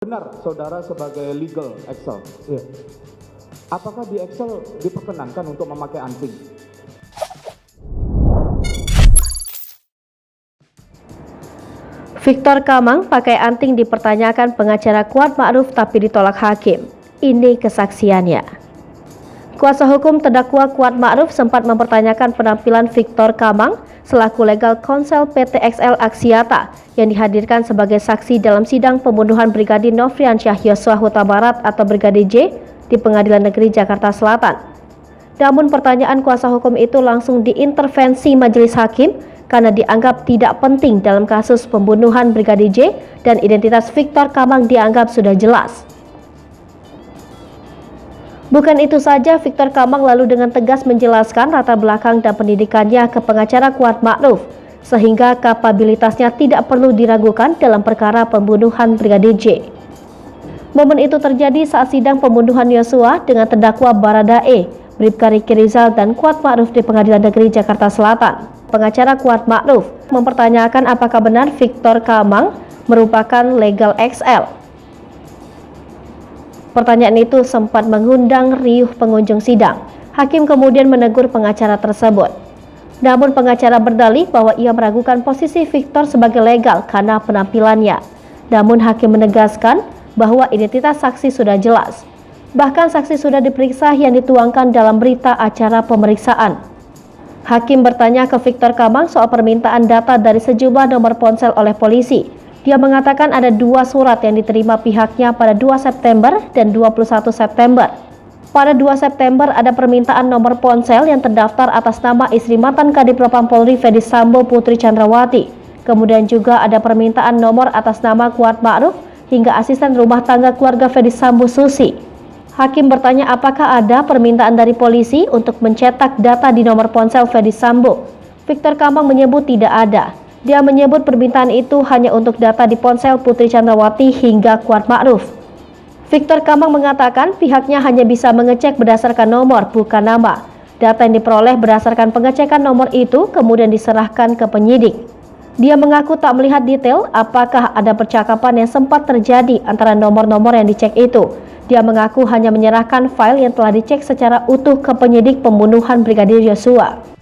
Benar, saudara sebagai legal Excel. Iya. Apakah di Excel diperkenankan untuk memakai anting? Victor Kamang pakai anting dipertanyakan pengacara Kuat Ma'ruf tapi ditolak hakim. Ini kesaksiannya. Kuasa hukum terdakwa Kuat Ma'ruf sempat mempertanyakan penampilan Victor Kamang selaku legal counsel PT XL Axiata yang dihadirkan sebagai saksi dalam sidang pembunuhan Brigadir Nofriansyah Yosua Huta Barat atau Brigadir J di Pengadilan Negeri Jakarta Selatan. Namun pertanyaan kuasa hukum itu langsung diintervensi majelis hakim karena dianggap tidak penting dalam kasus pembunuhan Brigadir J dan identitas Victor Kamang dianggap sudah jelas. Bukan itu saja, Victor Kamang lalu dengan tegas menjelaskan latar belakang dan pendidikannya ke pengacara Kuat Ma'ruf, sehingga kapabilitasnya tidak perlu diragukan dalam perkara pembunuhan Brigadir J. Momen itu terjadi saat sidang pembunuhan Yosua dengan terdakwa Baradae, Bribka Riki Rizal dan Kuat Ma'ruf di Pengadilan Negeri Jakarta Selatan. Pengacara Kuat Ma'ruf mempertanyakan apakah benar Victor Kamang merupakan legal XL. Pertanyaan itu sempat mengundang riuh pengunjung sidang. Hakim kemudian menegur pengacara tersebut. Namun pengacara berdalih bahwa ia meragukan posisi Victor sebagai legal karena penampilannya. Namun hakim menegaskan bahwa identitas saksi sudah jelas. Bahkan saksi sudah diperiksa yang dituangkan dalam berita acara pemeriksaan. Hakim bertanya ke Victor Kamang soal permintaan data dari sejumlah nomor ponsel oleh polisi. Dia mengatakan ada 2 surat yang diterima pihaknya pada 2 September dan 21 September. Pada 2 September ada permintaan nomor ponsel yang terdaftar atas nama istri mantan Kadif Propam Polri Fedy Sambo Putri Chandrawati. Kemudian juga ada permintaan nomor atas nama Kuat Ma'ruf hingga asisten rumah tangga keluarga Fedy Sambo Susi. Hakim bertanya apakah ada permintaan dari polisi untuk mencetak data di nomor ponsel Fedy Sambo. Victor Kamang menyebut tidak ada. Dia menyebut permintaan itu hanya untuk data di ponsel Putri Chandrawati hingga Kuat Ma'ruf. Victor Kamang mengatakan pihaknya hanya bisa mengecek berdasarkan nomor, bukan nama. Data yang diperoleh berdasarkan pengecekan nomor itu kemudian diserahkan ke penyidik. Dia mengaku tak melihat detail apakah ada percakapan yang sempat terjadi antara nomor-nomor yang dicek itu. Dia mengaku hanya menyerahkan file yang telah dicek secara utuh ke penyidik pembunuhan Brigadir Yosua.